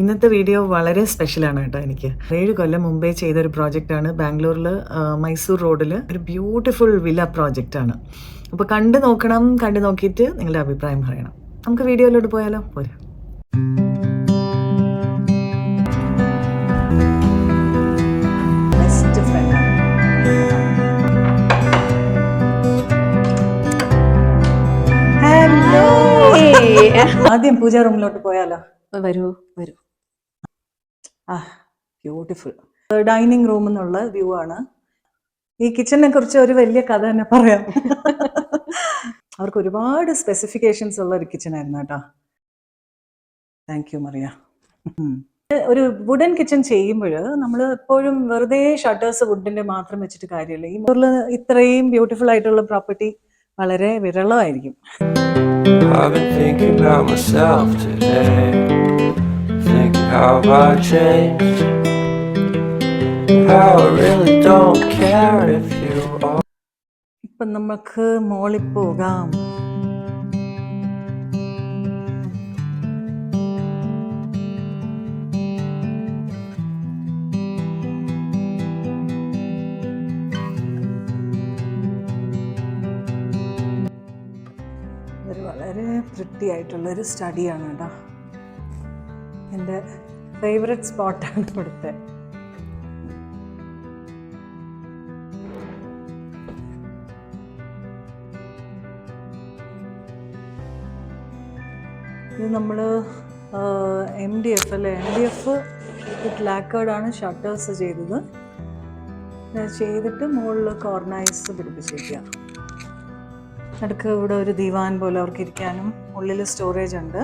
ഇന്നത്തെ വീഡിയോ വളരെ സ്പെഷ്യലാണ് കേട്ടോ എനിക്ക്. 7 കൊല്ലം മുമ്പേ ചെയ്തൊരു പ്രോജക്റ്റാണ് ബാംഗ്ലൂരിൽ മൈസൂർ റോഡിൽ ഒരു ബ്യൂട്ടിഫുൾ വില്ല പ്രോജക്റ്റാണ്. അപ്പോൾ കണ്ടു നോക്കിയിട്ട് നിങ്ങളുടെ അഭിപ്രായം പറയണം. നമുക്ക് വീഡിയോയിലോട്ട് പോയാലോ? പോരാ. ആദ്യം പൂജാ റൂമിലോട്ട് പോയാലോ? വരൂ. ബ്യൂട്ടിഫുൾ ഡൈനിങ് റൂം എന്നുള്ള വ്യൂ ആണ്. ഈ കിച്ചണിനെ കുറിച്ച് ഒരു വലിയ കഥ തന്നെ പറയാം. അവർക്ക് ഒരുപാട് സ്പെസിഫിക്കേഷൻസ് ഉള്ള ഒരു കിച്ചൺ ആയിരുന്നു കേട്ടോ. Thank you Mariya. ഒരു വുഡൻ കിച്ചൺ ചെയ്യുമ്പോൾ നമ്മൾ എപ്പോഴും വെറുതെ ഷട്ടേഴ്സ് വുഡിന്റെ മാത്രം വെച്ചിട്ട് കാര്യമില്ല. ഈ മുറിൽ ഇത്രയും ബ്യൂട്ടിഫുൾ ആയിട്ടുള്ള പ്രോപ്പർട്ടി വളരെ വിരളമായിരിക്കും. I've been thinking about myself today, thinking how I changed, how I really don't care if you are. ഇപ്പം നമുക്ക് മോളിൽ പോകാം. വളരെ പ്രിട്ടി ആയിട്ടുള്ളൊരു സ്റ്റഡിയാണ് കേട്ടോ. എൻ്റെ ഫേവററ്റ് സ്പോട്ടാണ് ഇവിടുത്തെ. ഇത് നമ്മൾ MDF അല്ലേ, MDF വിത്ത് ലാക്കേർഡാണ് ഷട്ടേഴ്സ് ചെയ്തത്. ചെയ്തിട്ട് മുകളിൽ കോർണൈസ് പിടിപ്പിച്ചിരിക്കുക. അടുക്ക് ഇവിടെ ഒരു ദിവാൻ പോലെ അവർക്ക് ഇരിക്കാനും ഉള്ളിൽ സ്റ്റോറേജ് ഉണ്ട്.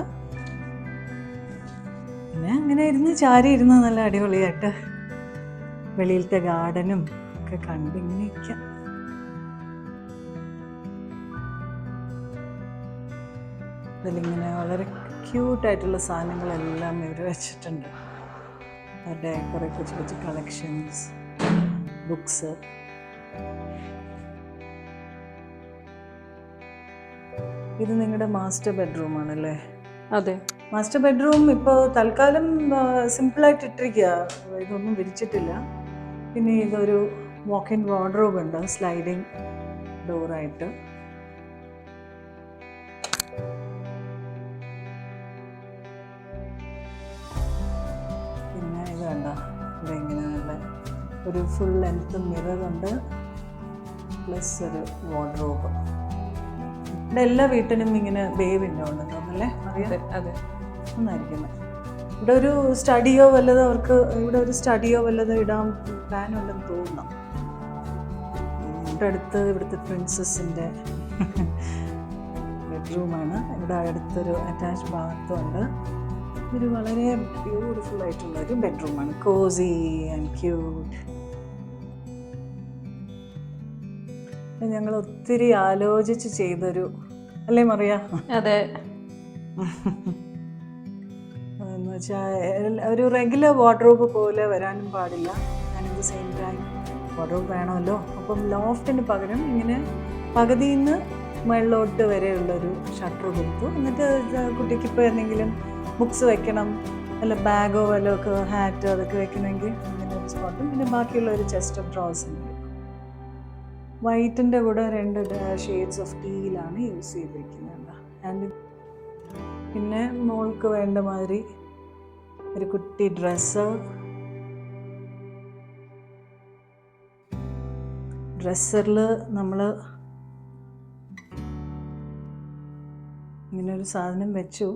പിന്നെ അങ്ങനെ ചാരി ഇരുന്ന് നല്ല അടിപൊളിയായിട്ട് വെളിയിലത്തെ ഗാർഡനും ഒക്കെ കണ്ട് ഇങ്ങനെ ഇരിക്കാം. അതിലിങ്ങനെ വളരെ ക്യൂട്ടായിട്ടുള്ള സാധനങ്ങളെല്ലാം ഇവർ വെച്ചിട്ടുണ്ട്. അവരുടെ കുറേ കൊച്ചു കൊച്ചു കളക്ഷൻസ്, ബുക്സ്. ഇത് നിങ്ങളുടെ മാസ്റ്റർ ബെഡ്റൂം ആണല്ലേ? അതെ, മാസ്റ്റർ ബെഡ്റൂം ഇപ്പോൾ തൽക്കാലം സിമ്പിളായിട്ട് ഇട്ടിരിക്കുക, ഇതൊന്നും വിരിച്ചിട്ടില്ല. പിന്നെ ഇതൊരു വാക്ക് ഇൻ വാർഡ്രോബ് ഉണ്ട്, സ്ലൈഡിങ് ഡോറായിട്ട്. പിന്നെ ഇത് കണ്ടോ, ഇവിടെ ഇങ്ങനെയുള്ള ഒരു ഫുൾ ലെങ്ത് മിറർ ഉണ്ട്, പ്ലസ് ഒരു വാർഡ്രോബ്. ഇവിടെ എല്ലാ വീട്ടിനും ഇങ്ങനെ ബേ വിൻഡോ ഉണ്ടെന്ന് തോന്നുന്നല്ലേ? അറിയാം. അതെ, ഒന്നായിരിക്കുന്നത്. ഇവിടെ ഒരു സ്റ്റഡിയോ വല്ലതോ അവർക്ക് ഇടാൻ പ്ലാൻ ഉണ്ടെന്ന് തോന്നുന്നു. ഇവിടെ അടുത്ത് ഇവിടുത്തെ പ്രിൻസസിൻ്റെ ബെഡ്റൂമാണ്. ഇവിടെ അടുത്തൊരു അറ്റാച്ച് ബാത്തും ഉണ്ട്. ഇതൊരു വളരെ ബ്യൂട്ടിഫുൾ ആയിട്ടുള്ള ഒരു ബെഡ്റൂമാണ്, കോസി ആൻഡ് ക്യൂട്ട്. ഞങ്ങൾ ഒത്തിരി ആലോചിച്ച് ചെയ്തൊരു, അല്ലേ മറിയ? അതെ. എന്ന് വെച്ചാൽ ഒരു റെഗുലർ വാർഡ്രോബ് പോലെ വരാനും പാടില്ല, and at the same time wardrobe വേണമല്ലോ. അപ്പം ലോഫ്റ്റിന് പകരം ഇങ്ങനെ പകുതിയിൽ നിന്ന് മുകളിലോട്ട് വരെയുള്ളൊരു ഷട്ടർ കൊടുത്തു. എന്നിട്ട് കുട്ടിക്ക് ഇപ്പോൾ എന്തെങ്കിലും ബുക്സ് വെക്കണം, അല്ല ബാഗോ വല്ലോ ഒക്കെ, ഹാറ്റോ അതൊക്കെ വെക്കണമെങ്കിൽ ഇങ്ങനെ ഒരു സ്പോട്ടും. പിന്നെ ബാക്കിയുള്ള ഒരു ചെസ്റ്റ് ഓഫ് ഡ്രോസ് ഉണ്ട്. വൈറ്റിൻ്റെ കൂടെ 2 ഷെയ്ഡ്സ് ഓഫ് ടീയിലാണ് യൂസ് ചെയ്തിരിക്കുന്നത്. ആൻഡ് പിന്നെ മോൾക്ക് വേണ്ട മാതിരി ഒരു കുട്ടി ഡ്രസ്സറിൽ നമ്മൾ ഇങ്ങനെ ഒരു സാധനം വെച്ചു.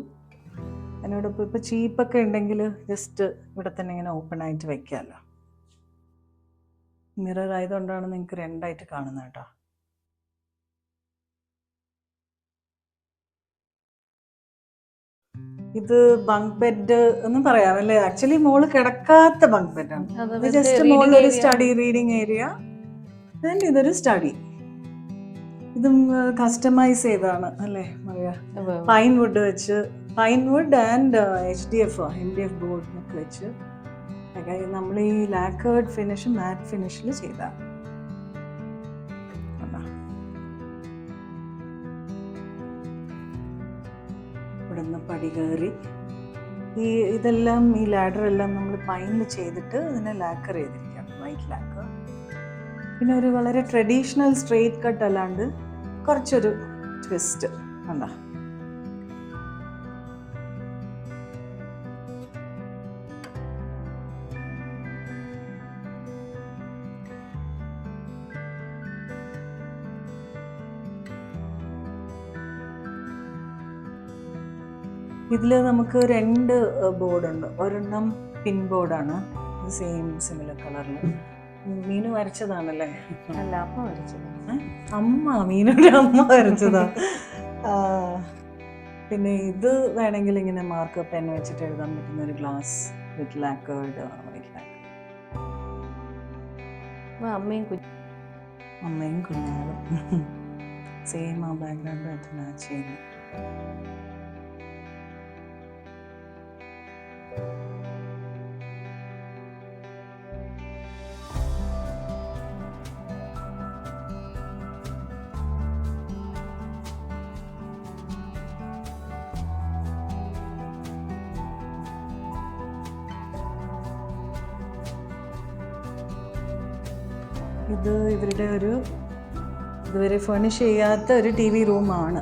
അതിനോടൊപ്പം ഇപ്പോൾ ചീപ്പൊക്കെ ഉണ്ടെങ്കിൽ ജസ്റ്റ് ഇവിടെ തന്നെ ഇങ്ങനെ ഓപ്പൺ ആയിട്ട് വെക്കാമല്ലോ. മിറർ ആയതുകൊണ്ടാണ് നിങ്ങൾക്ക് 2ആയിട്ട് കാണുന്നത് കേട്ടോ. ഇത് ബങ്ക് ബെഡ് ഒന്നും പറയാമല്ലേ? ആക്ച്വലി മോള് കിടക്കാത്ത ബങ്ക് ബെഡാണ്. ഇത് ജസ്റ്റ് മോളൊരു സ്റ്റഡി റീഡിങ് ഏരിയ. ആൻഡ് ഇതൊരു സ്റ്റഡി. ഇതും കസ്റ്റമൈസ് ചെയ്താണ് അല്ലേ Maria? Pine wood and MDF ബോർഡിനൊക്കെ വെച്ച് നമ്മൾ ഈ ലാക്കേർഡ് ഫിനിഷ് മാറ്റ് ഫിനിഷിൽ ചെയ്താണ്. ഇവിടെ നിന്ന് പടി കയറി ഇതെല്ലാം ഈ ലാഡർ എല്ലാം നമ്മൾ പൈനിൽ ചെയ്തിട്ട് ഇതിനെ ലാക്കർ ചെയ്തിരിക്കുകയാണ്, വൈറ്റ് ലാക്കർ. പിന്നെ ഒരു വളരെ ട്രഡീഷണൽ സ്ട്രെയിറ്റ് കട്ട് അല്ലാണ്ട് കുറച്ചൊരു ട്വിസ്റ്റ് കണ്ടോ. ഇതിൽ നമുക്ക് 2 ബോർഡുണ്ട്. ഒരെണ്ണം പിൻ ബോർഡാണ്, സെയിം സിമിലർ കളറിൽ. മീനു വരച്ചതാണല്ലേ? അല്ല, അമ്മ വരച്ചത്. അമ്മ, മീനുടെ അമ്മ വരച്ചതാ. പിന്നെ ഇത് വേണമെങ്കിൽ ഇങ്ങനെ മാർക്ക് പെൻ വെച്ചിട്ട് എഴുതാൻ പറ്റുന്ന ഒരു ഗ്ലാസ് വിത്ത് ലാക്കേർഡ് വൈറ്റ് ലാക്കർ. അമ്മയും കുഞ്ഞാളും സെയിം ആ ബാക്ക്ഗ്രൗണ്ട് ആയിട്ട് മാച്ച് ചെയ്യുന്നു. ഇത് ഇവരുടെ ഒരു ഇതുവരെ ഫർണിഷ് ചെയ്യാത്ത ഒരു TV റൂമാണ്.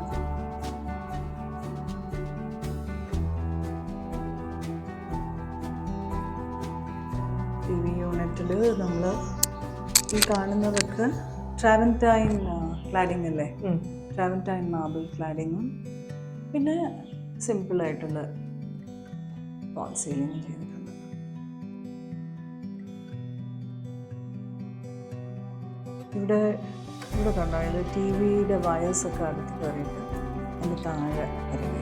TV യൂണിറ്റിൽ നമ്മൾ ഈ കാണുന്നതൊക്കെ ട്രാവൻറ്റൈൻ ക്ലാഡിംഗ് അല്ലേ, ട്രാവൻറ്റൈൻ മാർബിൾ ക്ലാഡിങ്ങും പിന്നെ സിമ്പിളായിട്ടുള്ള വാൾ സീലിംഗ് ചെയ്തിട്ടുണ്ട്. ഇവിടെ കണ്ടോ, ഇത് TVയുടെ വയേഴ്സൊക്കെ അടുത്ത് കയറിയിട്ട് അതിന് താഴെ ഇറങ്ങി.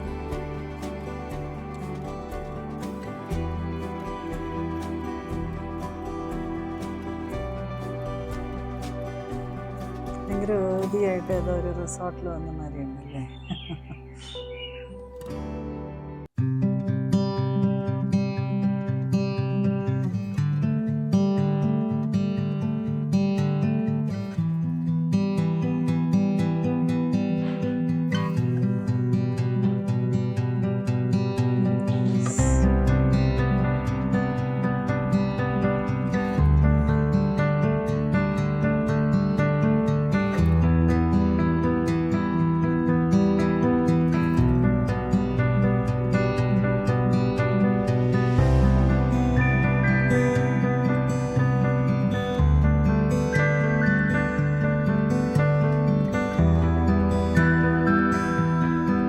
ഭയങ്കര ഏർതിയായിട്ട് ഏതോ ഒരു റിസോർട്ടിൽ വന്ന മാതിരിയുണ്ട്.